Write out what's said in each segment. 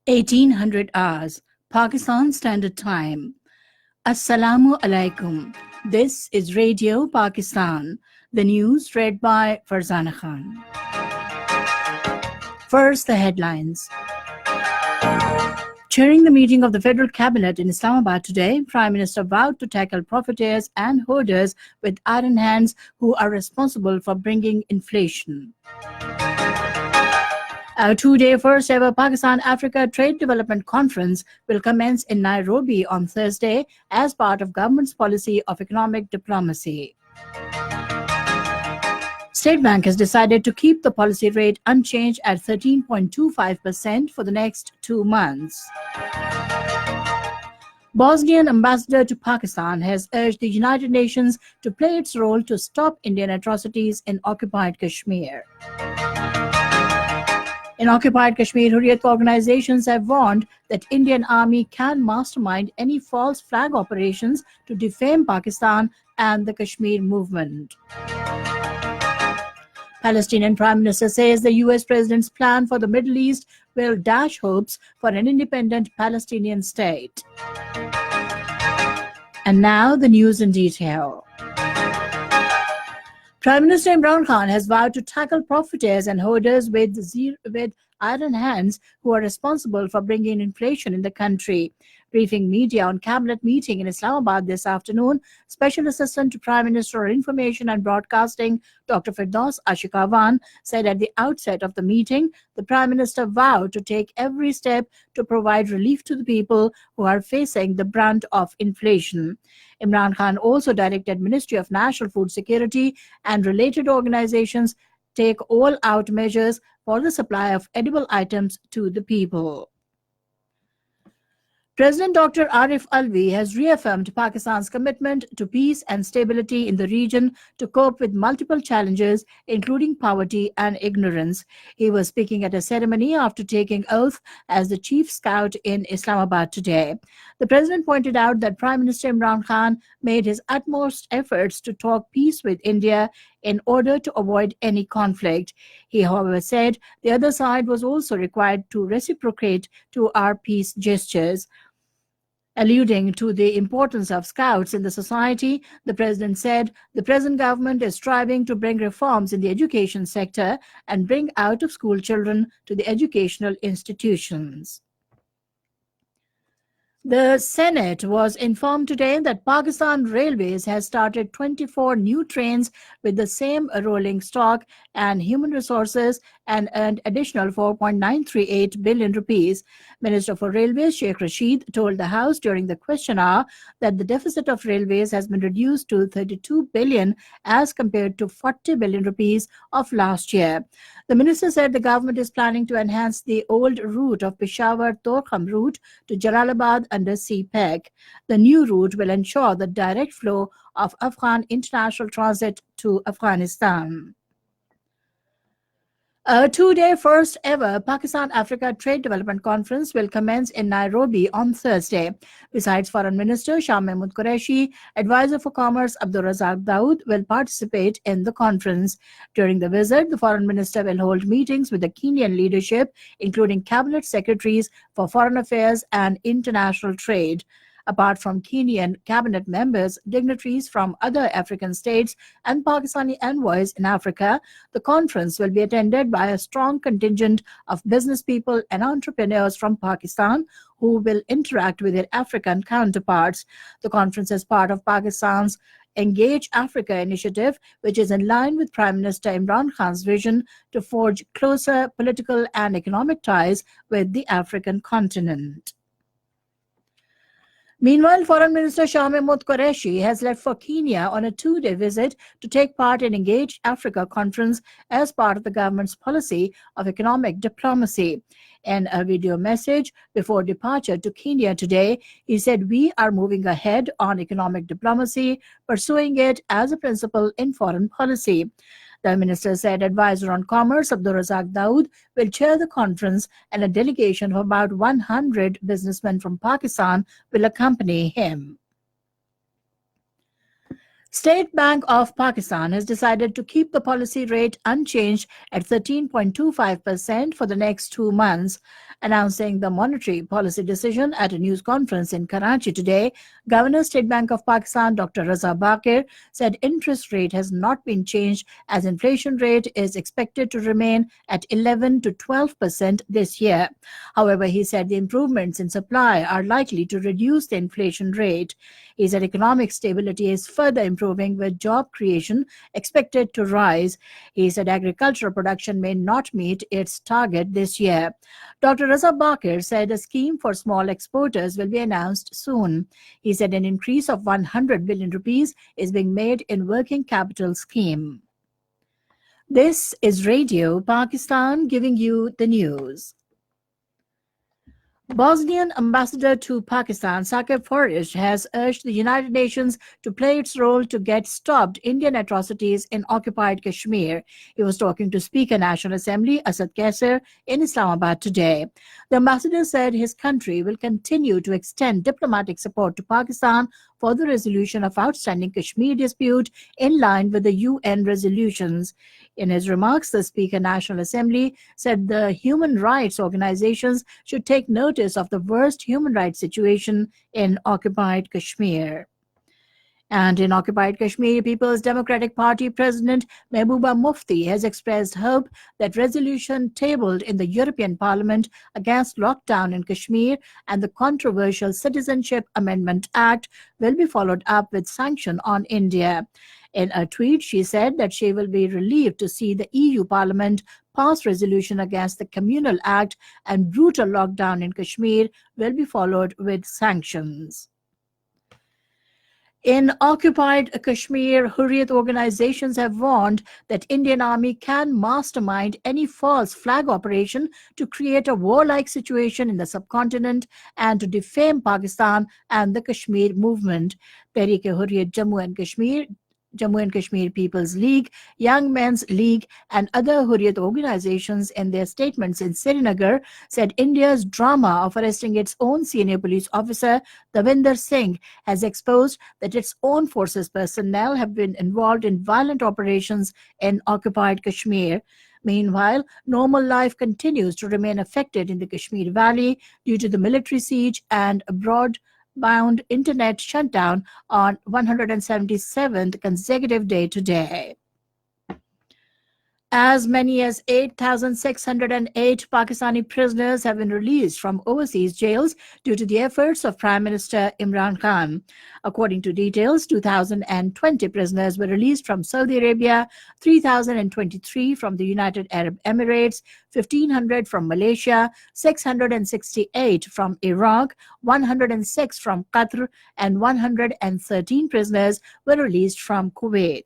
1800 hours, Pakistan Standard Time. Assalamu alaikum. This is Radio Pakistan. The news read by Farzana Khan. First, the headlines. Chairing the meeting of the Federal Cabinet in Islamabad today, Prime Minister vowed to tackle profiteers and hoarders with iron hands who are responsible for bringing inflation. A two-day first-ever Pakistan-Africa Trade Development Conference will commence in Nairobi on Thursday as part of government's policy of economic diplomacy. State Bank has decided to keep the policy rate unchanged at 13.25% for the next 2 months. Bosnian ambassador to Pakistan has urged the United Nations to play its role to stop Indian atrocities in occupied Kashmir. In occupied Kashmir, Hurriyat organizations have warned that Indian Army can mastermind any false flag operations to defame Pakistan and the Kashmir movement. Palestinian Prime Minister says the US President's plan for the Middle East will dash hopes for an independent Palestinian state. And now the news in detail. Prime Minister Imran Khan has vowed to tackle profiteers and hoarders with iron hands who are responsible for bringing inflation in the country. Briefing media on cabinet meeting in Islamabad this afternoon, Special Assistant to Prime Minister on Information and Broadcasting, Dr. Firdaus Ashikawan, said at the outset of the meeting, the Prime Minister vowed to take every step to provide relief to the people who are facing the brunt of inflation. Imran Khan also directed Ministry of National Food Security and related organizations take all-out measures for the supply of edible items to the people. President Dr. Arif Alvi has reaffirmed Pakistan's commitment to peace and stability in the region to cope with multiple challenges, including poverty and ignorance. He was speaking at a ceremony after taking oath as the Chief Scout in Islamabad today. The President pointed out that Prime Minister Imran Khan made his utmost efforts to talk peace with India in order to avoid any conflict. He, however, said the other side was also required to reciprocate to our peace gestures. Alluding to the importance of scouts in the society, the President said the present government is striving to bring reforms in the education sector and bring out-of-school children to the educational institutions. The Senate was informed today that Pakistan Railways has started 24 new trains with the same rolling stock and human resources and earned additional 4.938 billion rupees. Minister for Railways Sheikh Rashid told the House during the question hour that the deficit of railways has been reduced to 32 billion as compared to 40 billion rupees of last year. The minister said the government is planning to enhance the old route of Peshawar-Torkham route to Jalalabad under CPEC. The new route will ensure the direct flow of Afghan international transit to Afghanistan. A two-day first-ever Pakistan-Africa Trade Development Conference will commence in Nairobi on Thursday. Besides Foreign Minister Shah Mahmood Qureshi, Advisor for Commerce Abdul Razak Dawood will participate in the conference. During the visit, the Foreign Minister will hold meetings with the Kenyan leadership, including Cabinet Secretaries for Foreign Affairs and International Trade. Apart from Kenyan cabinet members, dignitaries from other African states, and Pakistani envoys in Africa, the conference will be attended by a strong contingent of business people and entrepreneurs from Pakistan who will interact with their African counterparts. The conference is part of Pakistan's Engage Africa initiative, which is in line with Prime Minister Imran Khan's vision to forge closer political and economic ties with the African continent. Meanwhile, Foreign Minister Shah Mahmood Qureshi has left for Kenya on a two-day visit to take part in Engage Africa conference as part of the government's policy of economic diplomacy. In a video message before departure to Kenya today, he said, "We are moving ahead on economic diplomacy, pursuing it as a principle in foreign policy." The minister said Advisor on Commerce Abdul Razak Dawood will chair the conference and a delegation of about 100 businessmen from Pakistan will accompany him. State Bank of Pakistan has decided to keep the policy rate unchanged at 13.25% for the next 2 months. Announcing the monetary policy decision at a news conference in Karachi today, Governor State Bank of Pakistan Dr. Raza Bakir said interest rate has not been changed as inflation rate is expected to remain at 11 to 12% this year. However, he said the improvements in supply are likely to reduce the inflation rate. He said economic stability is further improving with job creation expected to rise. He said agricultural production may not meet its target this year. Dr. Raza Bakir said a scheme for small exporters will be announced soon. He said an increase of 100 billion rupees is being made in working capital scheme. This is Radio Pakistan giving you the news. Bosnian ambassador to Pakistan, Saqib Farish, has urged the United Nations to play its role to get stopped Indian atrocities in occupied Kashmir. He was talking to Speaker National Assembly Asad Kaisar in Islamabad today. The ambassador said his country will continue to extend diplomatic support to Pakistan for the resolution of outstanding Kashmir dispute in line with the UN resolutions. In his remarks, the Speaker National Assembly said the human rights organizations should take notice of the worst human rights situation in occupied Kashmir. And in occupied Kashmir, People's Democratic Party President Mehbooba Mufti has expressed hope that resolution tabled in the European Parliament against lockdown in Kashmir and the controversial Citizenship Amendment Act will be followed up with sanction on India. In a tweet, she said that she will be relieved to see the EU Parliament pass resolution against the Communal Act and brutal lockdown in Kashmir will be followed with sanctions. In occupied Kashmir, Hurriyat organizations have warned that Indian Army can mastermind any false flag operation to create a warlike situation in the subcontinent and to defame Pakistan and the Kashmir movement. Tehreek-e-Hurriyat Jammu and Kashmir People's League, Young Men's League, and other Hurriyat organizations in their statements in Srinagar said India's drama of arresting its own senior police officer, Davinder Singh, has exposed that its own forces personnel have been involved in violent operations in occupied Kashmir. Meanwhile, normal life continues to remain affected in the Kashmir Valley due to the military siege and broad-bound internet shutdown on 177th consecutive day today. As many as 8,608 Pakistani prisoners have been released from overseas jails due to the efforts of Prime Minister Imran Khan. According to details, 2,020 prisoners were released from Saudi Arabia, 3,023 from the United Arab Emirates, 1,500 from Malaysia, 668 from Iraq, 106 from Qatar, and 113 prisoners were released from Kuwait.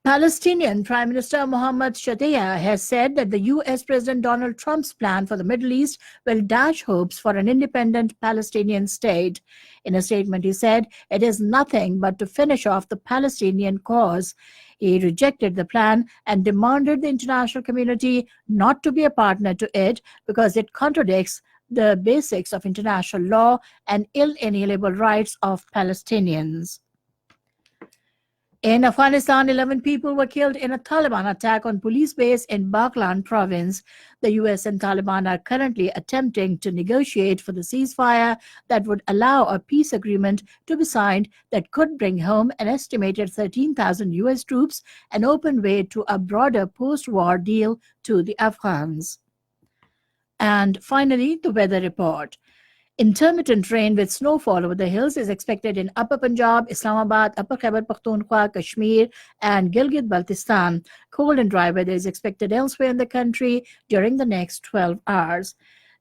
Palestinian Prime Minister Mohammad Shtayyeh has said that the U.S. President Donald Trump's plan for the Middle East will dash hopes for an independent Palestinian state. In a statement, he said, "It is nothing but to finish off the Palestinian cause." He rejected the plan and demanded the international community not to be a partner to it because it contradicts the basics of international law and inalienable rights of Palestinians. In Afghanistan, 11 people were killed in a Taliban attack on police base in Baghlan province. The U.S. and Taliban are currently attempting to negotiate for the ceasefire that would allow a peace agreement to be signed that could bring home an estimated 13,000 U.S. troops and open way to a broader post-war deal to the Afghans. And finally, the weather report. Intermittent rain with snowfall over the hills is expected in Upper Punjab, Islamabad, Upper Khyber Pakhtunkhwa, Kashmir, and Gilgit-Baltistan. Cold and dry weather is expected elsewhere in the country during the next 12 hours.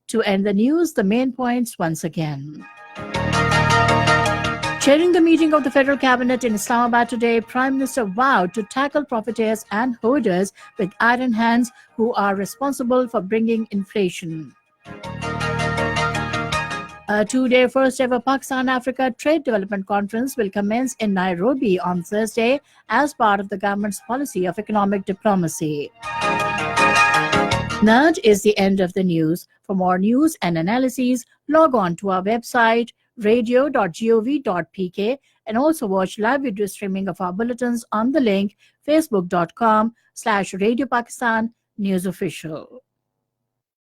To end the news, the main points once again. Chairing the meeting of the Federal Cabinet in Islamabad today, Prime Minister vowed to tackle profiteers and hoarders with iron hands who are responsible for bringing inflation. A two-day first-ever Pakistan-Africa Trade Development Conference will commence in Nairobi on Thursday as part of the government's policy of economic diplomacy. That is the end of the news. For more news and analyses, log on to our website radio.gov.pk and also watch live video streaming of our bulletins on the link facebook.com/Radio Pakistan News Official.